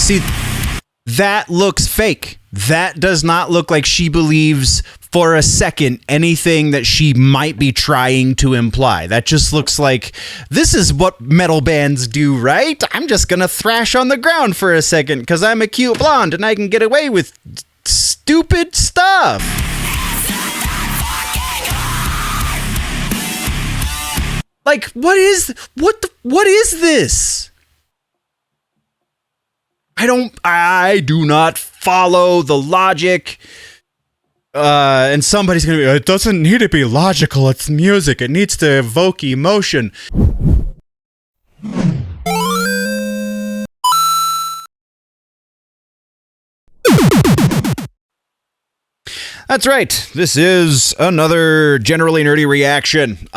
See, that looks fake. That does not look like she believes for a second anything that she might be trying to imply. That just looks like, this is what metal bands do, right? I'm just gonna thrash on the ground for a second because I'm a cute blonde and I can get away with stupid stuff. Like, what is this? I do not follow the logic. And somebody's gonna be, it doesn't need to be logical, it's music, it needs to evoke emotion. That's right. This is another generally nerdy reaction.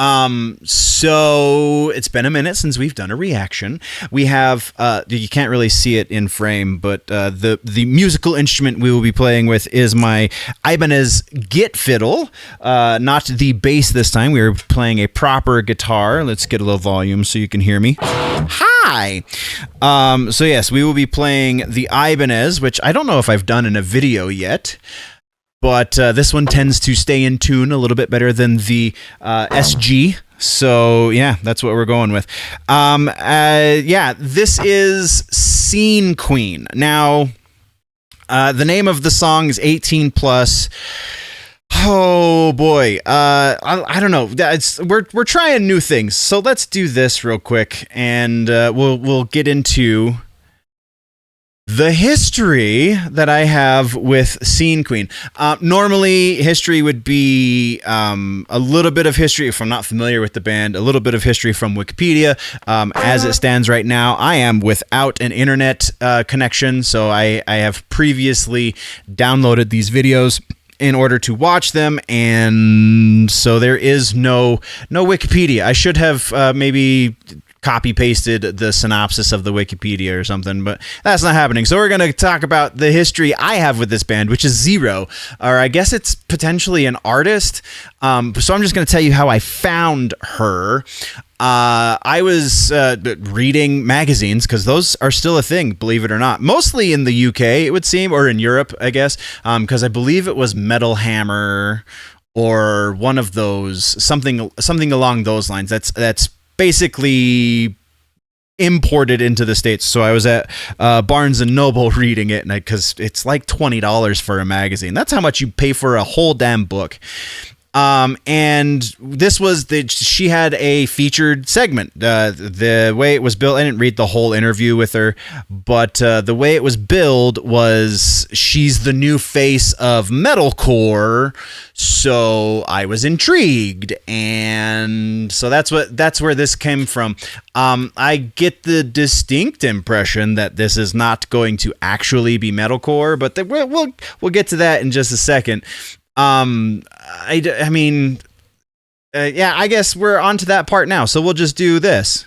So it's been a minute since we've done a reaction. We have, you can't really see it in frame, but the musical instrument we will be playing with is my Ibanez Git Fiddle, not the bass this time. We are playing a proper guitar. Let's get a little volume so you can hear me. Hi. So yes, we will be playing the Ibanez, which I don't know if I've done in a video yet. But this one tends to stay in tune a little bit better than the SG. So, yeah, that's what we're going with. Yeah, this is Scene Queen. Now, the name of the song is 18 Plus. Oh, boy. I don't know. We're trying new things. So let's do this real quick, and we'll get into the history that I have with Scene Queen. Normally, history would be a little bit of history, if I'm not familiar with the band, a little bit of history from Wikipedia. As it stands right now, I am without an internet connection, so I have previously downloaded these videos in order to watch them, and so there is no Wikipedia. I should have maybe copy pasted the synopsis of the Wikipedia or something, but that's not happening. So we're going to talk about the history I have with this band, which is zero, or I guess it's potentially an artist. So I'm just going to tell you how I found her. I was reading magazines, because those are still a thing, believe it or not. Mostly in the UK, it would seem, or in Europe, I guess, because I believe it was Metal Hammer or one of those, something along those lines. That's basically imported into the States. So I was at Barnes & Noble reading it, and because it's like $20 for a magazine. That's how much you pay for a whole damn book. And this was she had a featured segment. The way it was built, I didn't read the whole interview with her, but the way it was billed was she's the new face of metalcore. So I was intrigued, and so that's where this came from. I get the distinct impression that this is not going to actually be metalcore, but we'll get to that in just a second. I mean, yeah, I guess we're on to that part now, so we'll just do this.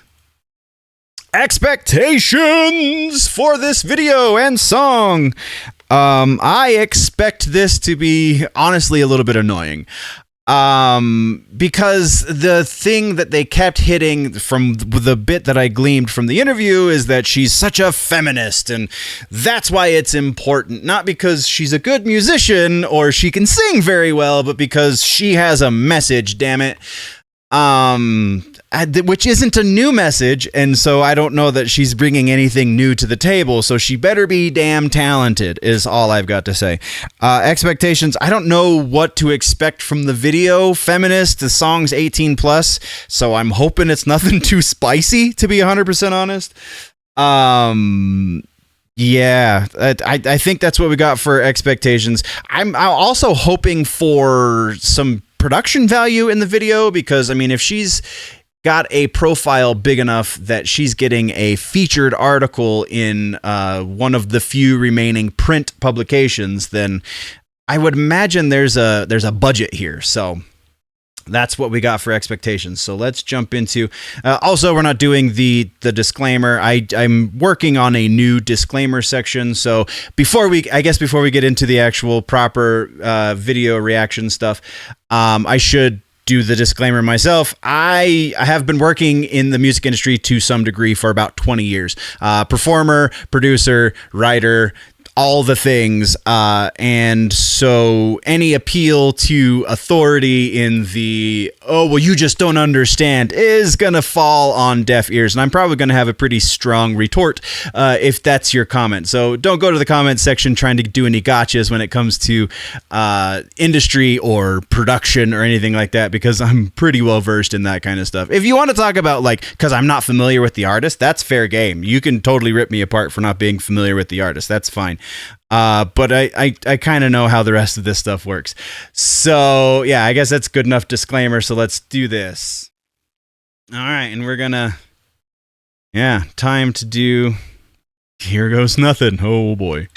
Expectations for this video and song. I expect this to be honestly a little bit annoying. Because the thing that they kept hitting from the bit that I gleaned from the interview is that she's such a feminist, and that's why it's important. Not because she's a good musician or she can sing very well, but because she has a message, damn it. Which isn't a new message, and so I don't know that she's bringing anything new to the table, so she better be damn talented, is all I've got to say. Expectations, I don't know what to expect from the video. Feminist, the song's 18 plus, so I'm hoping it's nothing too spicy, to be 100% honest. Yeah, I think that's what we got for expectations. I'm also hoping for some production value in the video, because, I mean, if she's got a profile big enough that she's getting a featured article in one of the few remaining print publications, then I would imagine there's a budget here. So that's what we got for expectations. So let's jump into. Also, we're not doing the disclaimer. I'm working on a new disclaimer section. So before we get into the actual proper video reaction stuff, I should do the disclaimer myself. I have been working in the music industry to some degree for about 20 years. Performer, producer, writer, all the things. And so any appeal to authority in the, oh, well, you just don't understand is going to fall on deaf ears. And I'm probably going to have a pretty strong retort if that's your comment. So don't go to the comment section trying to do any gotchas when it comes to industry or production or anything like that, because I'm pretty well versed in that kind of stuff. If you want to talk about, like, because I'm not familiar with the artist, that's fair game. You can totally rip me apart for not being familiar with the artist. That's fine. But I kind of know how the rest of this stuff works. So yeah, I guess that's good enough disclaimer. So let's do this. All right. And we're gonna, time to do Here Goes Nothing. Oh boy.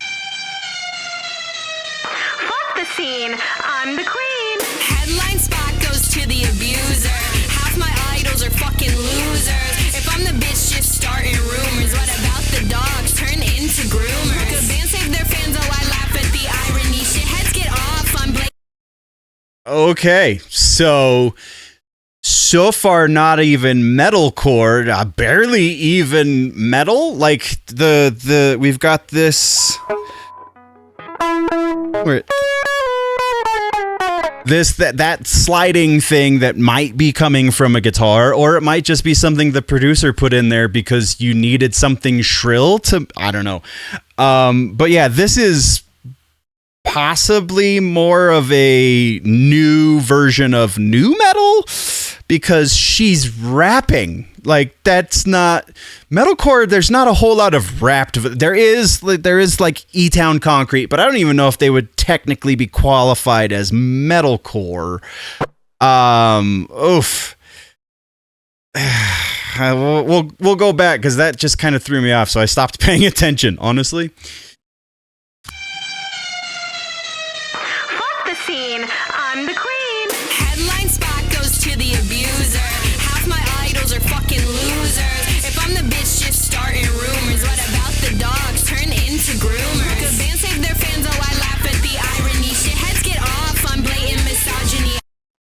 Fuck the scene. I'm the queen. Headline spot goes to the abuser. Half my idols are fucking losers. If I'm the bitch just starting rumors, what about the dogs turn into groomers? Could band save their fans? Oh, I laugh at the irony. Shitheads get off on Blake. Okay, so far not even metalcore, barely even metal. Like the we've got this. That sliding thing that might be coming from a guitar, or it might just be something the producer put in there because you needed something shrill to, I don't know. But yeah, this is possibly more of a new version of nu metal because she's rapping. Like, that's not metalcore. There's not a whole lot of rapped. There is like E-Town Concrete, but I don't even know if they would technically be qualified as metalcore. Oof. We'll go back because that just kind of threw me off, so I stopped paying attention, honestly. Fuck the scene. I'm the queen. Headline spot goes to the abuser. Half my idols are fucking losers. If I'm the bitch just starting rumors, what about the dogs turn into groomers? Could band save their fans? Oh, I laugh at the irony. Shitheads get off on blatant misogyny.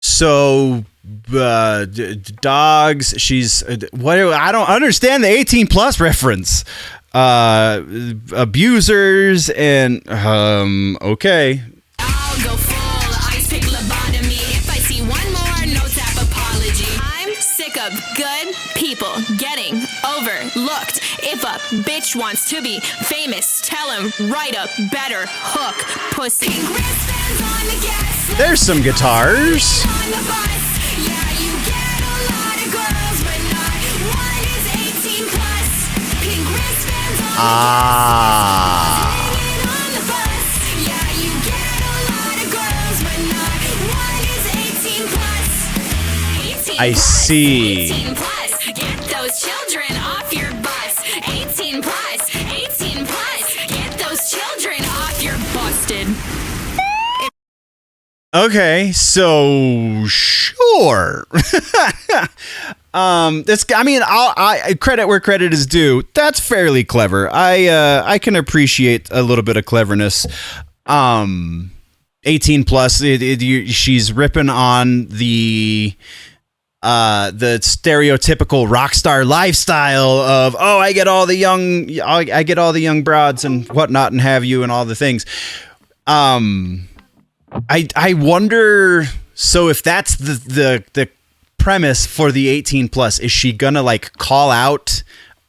So dogs, she's what? I don't understand the 18 plus reference. Abusers and okay. I'll go full ice pick lobotomy if I see one more no tap apology. I'm sick of good people getting overlooked. If a bitch wants to be famous, tell him write a better hook, pussy. There's some guitars. I see. 18 plus, get those children off your bus. 18 plus, 18 plus, get those children off your busted. Okay, so sure. This, I mean, I credit where credit is due. That's fairly clever. I can appreciate a little bit of cleverness. 18 plus, she's ripping on the stereotypical rock star lifestyle of, oh, I get all the young broads and whatnot and have you and all the things. I wonder, so if that's the premise for the 18 plus, is she gonna like call out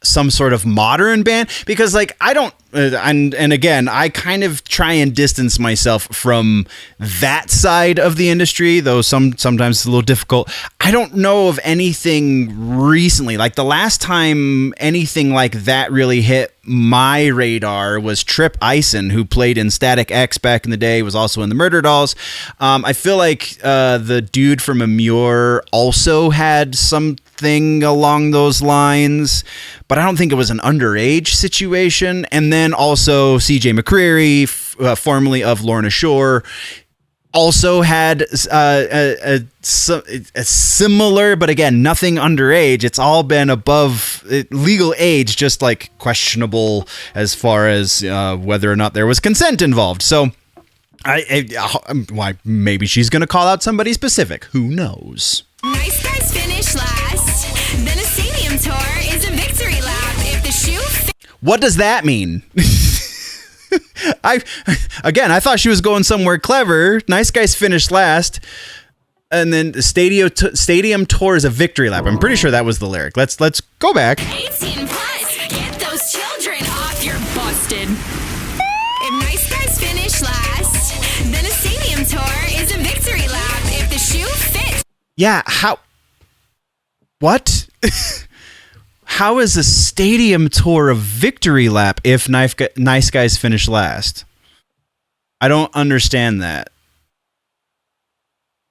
some sort of modern band? Because like I don't and again, I kind of try and distance myself from that side of the industry, though sometimes it's a little difficult. I don't know of anything recently. Like the last time anything like that really hit my radar was Trip Ison, who played in Static X back in the day, was also in the Murder Dolls. I feel like the dude from Amur also had something along those lines, but I don't think it was an underage situation. And then also CJ McCreery, formerly of Lorna Shore, also had a similar, but again, nothing underage. It's all been above legal age, just like questionable as far as whether or not there was consent involved. So Why? Maybe she's gonna call out somebody specific. Who knows? Nice guys finish last. Then a stadium tour is a victory lap. If the shoe fits. What does that mean? I thought she was going somewhere clever. Nice guys finish last. And then the stadium tour is a victory lap. I'm pretty sure that was the lyric. Let's go back. 18 plus, get those children off your busted. If nice guys finish last, then a stadium tour is a victory lap. If the shoe fits. Yeah, how? What? How is a stadium tour a victory lap if nice guys finish last? I don't understand that.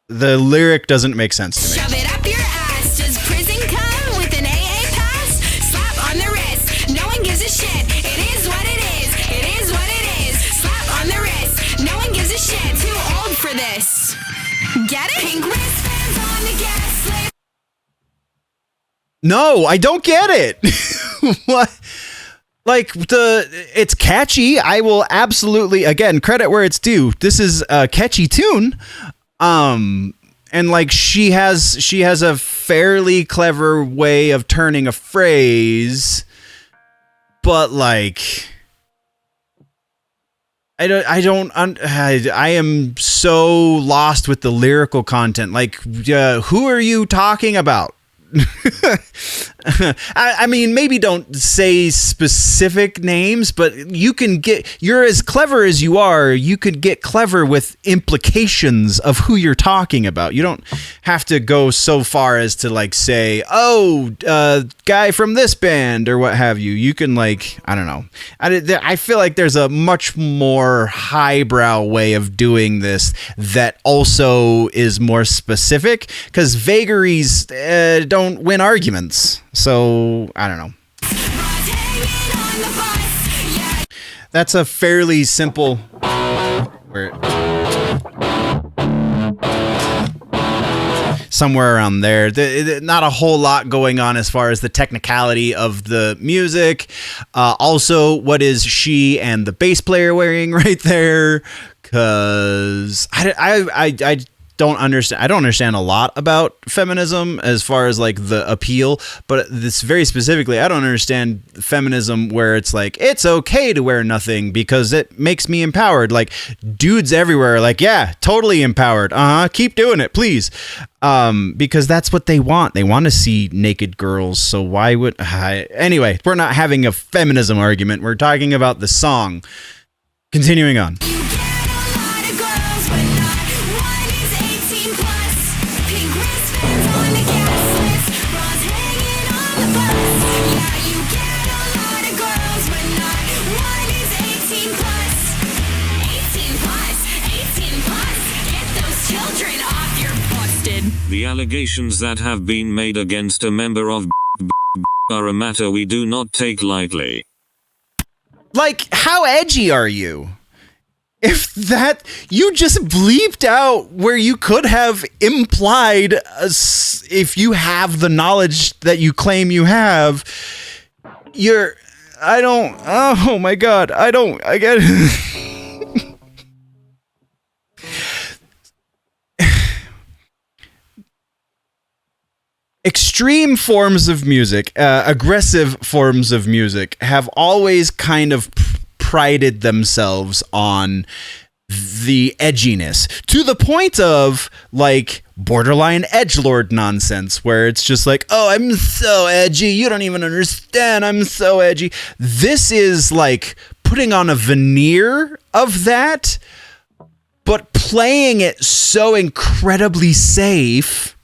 The lyric doesn't make sense to me. Shove it up your ass. Does prison come with an AA pass? Slap on the wrist. No one gives a shit. It is what it is. It is what it is. Slap on the wrist. No one gives a shit. Too old for this. Get it? Pink wristbands on the gas lamp. No, I don't get it. What? Like, it's catchy. I will absolutely, again, credit where it's due. This is a catchy tune. And like she has a fairly clever way of turning a phrase, but like I am so lost with the lyrical content. Like, who are you talking about? I mean, maybe don't say specific names, but you're as clever as you are. You could get clever with implications of who you're talking about. You don't have to go so far as to like say, guy from this band or what have you. You can like, I don't know. I feel like there's a much more highbrow way of doing this that also is more specific, because vagaries don't win arguments. So I don't know. That's a fairly simple somewhere around there. Not a whole lot going on as far as the technicality of the music. Also, what is she and the bass player wearing right there? Because I don't understand. I don't understand a lot about feminism as far as like the appeal, but this very specifically, I don't understand feminism where it's like, it's okay to wear nothing because it makes me empowered. Like, dudes everywhere are like, yeah, totally empowered. Keep doing it, please. Because that's what they want. They want to see naked girls. So why would anyway, we're not having a feminism argument. We're talking about the song. Continuing on. The allegations that have been made against a member of are a matter we do not take lightly. Like, how edgy are you? If that, you just bleeped out where you could have implied, if you have the knowledge that you claim you have, oh my God, I get it. Extreme forms of music, aggressive forms of music have always kind of prided themselves on the edginess to the point of like borderline edgelord nonsense where it's just like, oh, I'm so edgy. You don't even understand. I'm so edgy. This is like putting on a veneer of that, but playing it so incredibly safe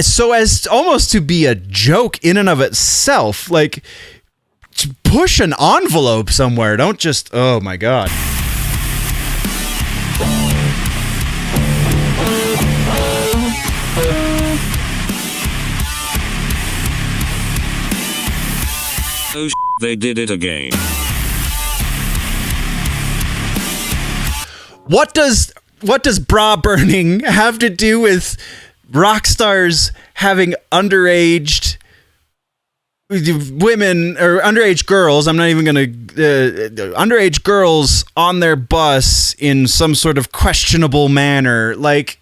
so as almost to be a joke in and of itself. Like, push an envelope somewhere. Don't just, oh my God. Oh they did it again. What does bra burning have to do with rock stars having underaged women or underage girls, I'm not even going to, underage girls on their bus in some sort of questionable manner. Like,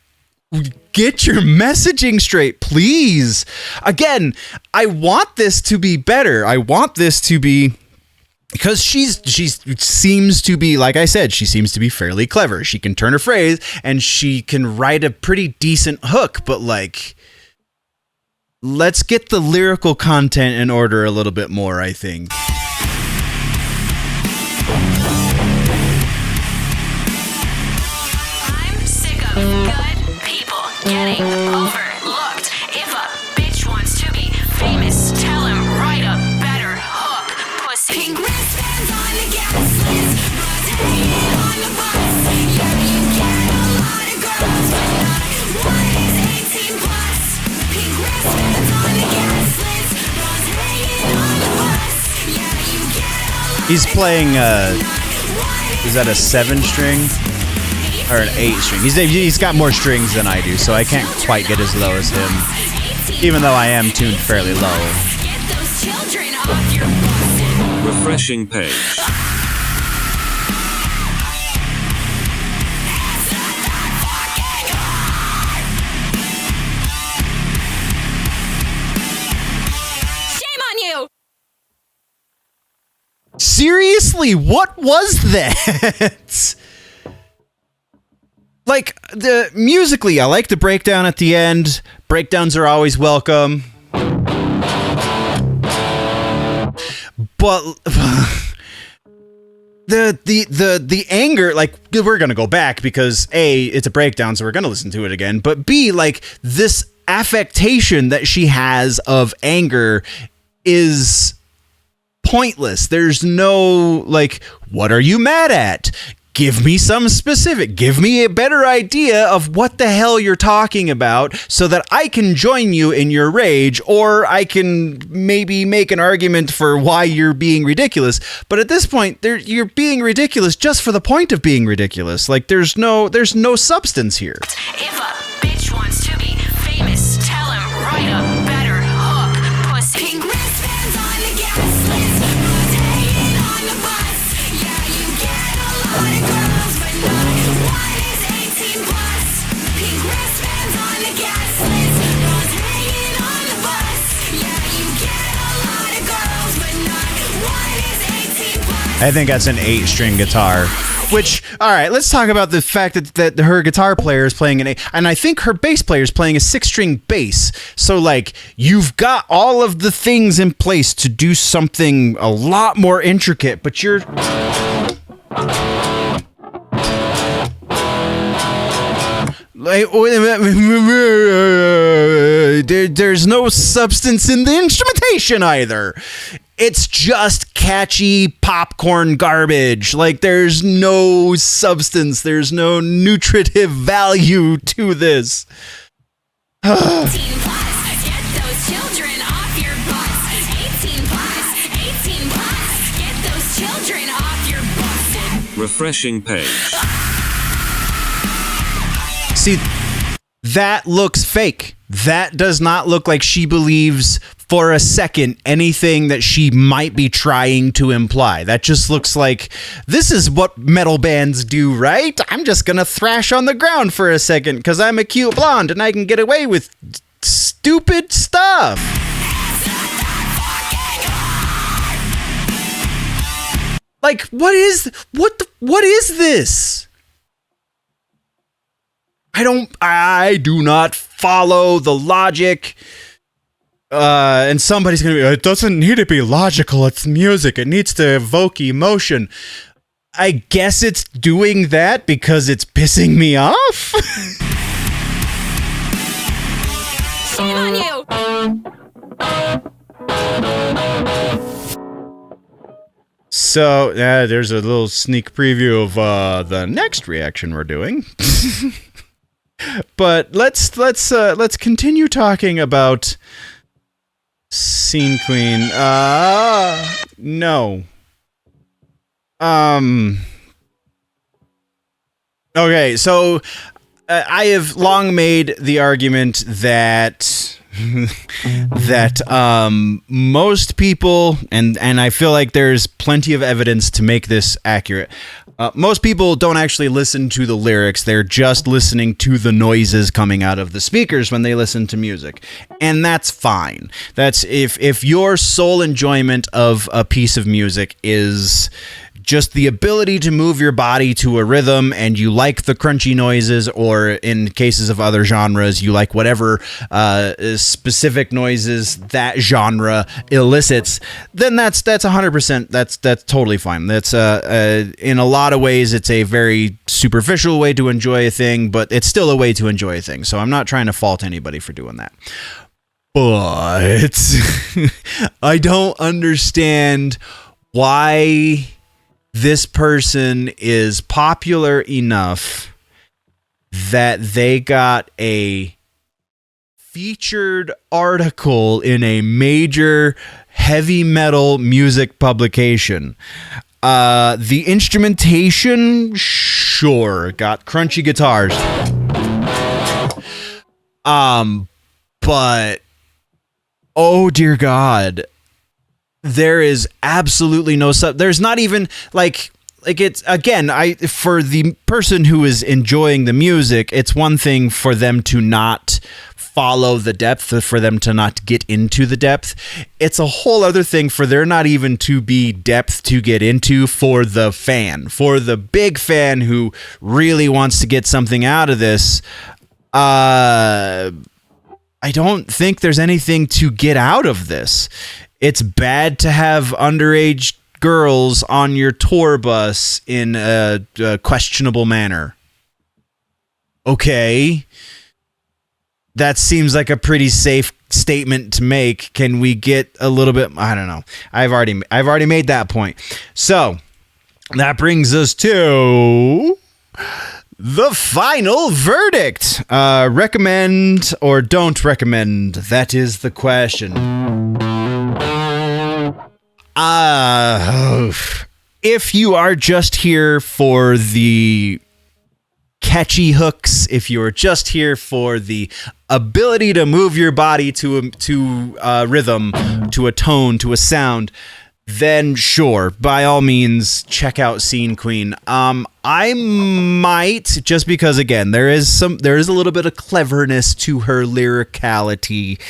get your messaging straight, please. Again, I want this to be better. I want this to be, because she seems to be, like I said, she seems to be fairly clever. She can turn a phrase and she can write a pretty decent hook, but like, let's get the lyrical content in order a little bit more, I think. I'm sick of good people getting overlooked. If a bitch wants to be famous, tell him write a better hook. Pussy. Pink wristbands on the gas list, buzz hanging on the bus. Yeah, you get a lot of girls, but not one is 18 plus. Pink wristbands on the gas list, buzz hanging on the bus. Yeah, you get a lot. He's playing, is that a 7-string? Or an 8-string. He's got more strings than I do, so I can't quite get as low as him, even though I am tuned fairly low. Get those children off your bus. Refreshing page. Shame on you! Seriously, what was that? Like, the musically, I like the breakdown at the end. Breakdowns are always welcome. But the anger, like, we're gonna go back because A, it's a breakdown, so we're gonna listen to it again. But B, like, this affectation that she has of anger is pointless. There's no, like, what are you mad at? Give me some specific. Give me a better idea of what the hell you're talking about so that I can join you in your rage, or I can maybe make an argument for why you're being ridiculous. But at this point, you're being ridiculous just for the point of being ridiculous. Like, there's no substance here. If a bitch wants to be famous, tell him write a better hook. Pussy. Pink wristbands on the gas list, buzz hanging on the bus. Yeah, you get a lot of girls, but not one is 18 plus. Pink wristbands on the gas list, buzz hanging on the bus. Yeah, you get a lot of girls, but not one is 18 plus. I think that's an 8-string guitar. Which, all right, let's talk about the fact that her guitar player is playing an 8, and I think her bass player is playing a 6-string bass. So, like, you've got all of the things in place to do something a lot more intricate, but you're... Like, there's no substance in the instrumentation either. It's just catchy popcorn garbage. Like, there's no substance. There's no nutritive value to this. 18 plus, get those children off your bus. 18 plus, 18 plus, get those children off your bus. Refreshing page. See, that looks fake. That does not look like she believes for a second anything that she might be trying to imply. That just looks like, this is what metal bands do, right? I'm just gonna thrash on the ground for a second because I'm a cute blonde and I can get away with stupid stuff. Like, what is this? I do not follow the logic. And somebody's gonna be, it doesn't need to be logical, it's music, it needs to evoke emotion. I guess it's doing that because it's pissing me off. Shame on you! So, there's a little sneak preview of the next reaction we're doing. But let's continue talking about Scene Queen. No. Okay, so I have long made the argument that that most people, and I feel like there's plenty of evidence to make this accurate. Most people don't actually listen to the lyrics. They're just listening to the noises coming out of the speakers when they listen to music. And that's fine. That's if your sole enjoyment of a piece of music is just the ability to move your body to a rhythm, and you like the crunchy noises, or in cases of other genres, you like whatever specific noises that genre elicits, then that's 100%. That's totally fine. That's in a lot of ways, it's a very superficial way to enjoy a thing, but it's still a way to enjoy a thing. So I'm not trying to fault anybody for doing that. But I don't understand why this person is popular enough that they got a featured article in a major heavy metal music publication. The Instrumentation, sure, got crunchy guitars. But oh dear God, there is absolutely no there's not even like it's, again, for the person who is enjoying the music, it's one thing for them to not follow the depth, for them to not get into the depth. It's a whole other thing for there not even to be depth to get into for the fan, for the big fan who really wants to get something out of this. I don't think there's anything to get out of this. It's bad to have underage girls on your tour bus in a questionable manner. Okay. That seems like a pretty safe statement to make. Can we get a little bit? I don't know. I've already made that point. So that brings us to the final verdict. Recommend or don't recommend? That is the question. If you are just here for the catchy hooks, if you're just here for the ability to move your body to a rhythm, to a tone, to a sound, then sure, by all means, check out Scene Queen. I might, just because, again, there is a little bit of cleverness to her lyricality.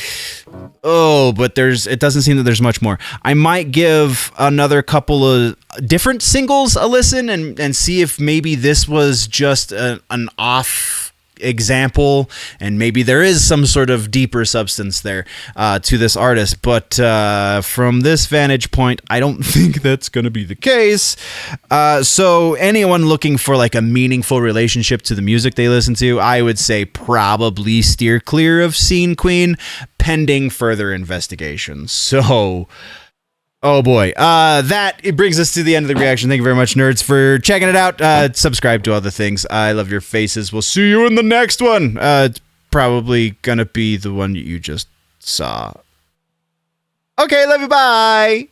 Oh, but it doesn't seem that there's much more. I might give another couple of different singles a listen and see if maybe this was just an off example, and maybe there is some sort of deeper substance there to this artist, but from this vantage point, I don't think that's going to be the case. So anyone looking for like a meaningful relationship to the music they listen to, I would say probably steer clear of Scene Queen, pending further investigation. So oh boy, it brings us to the end of the reaction. Thank you very much, nerds, for checking it out. Subscribe to all the things. I love your faces. We'll see you in the next one. It's probably gonna be the one you just saw. Okay, love you, bye.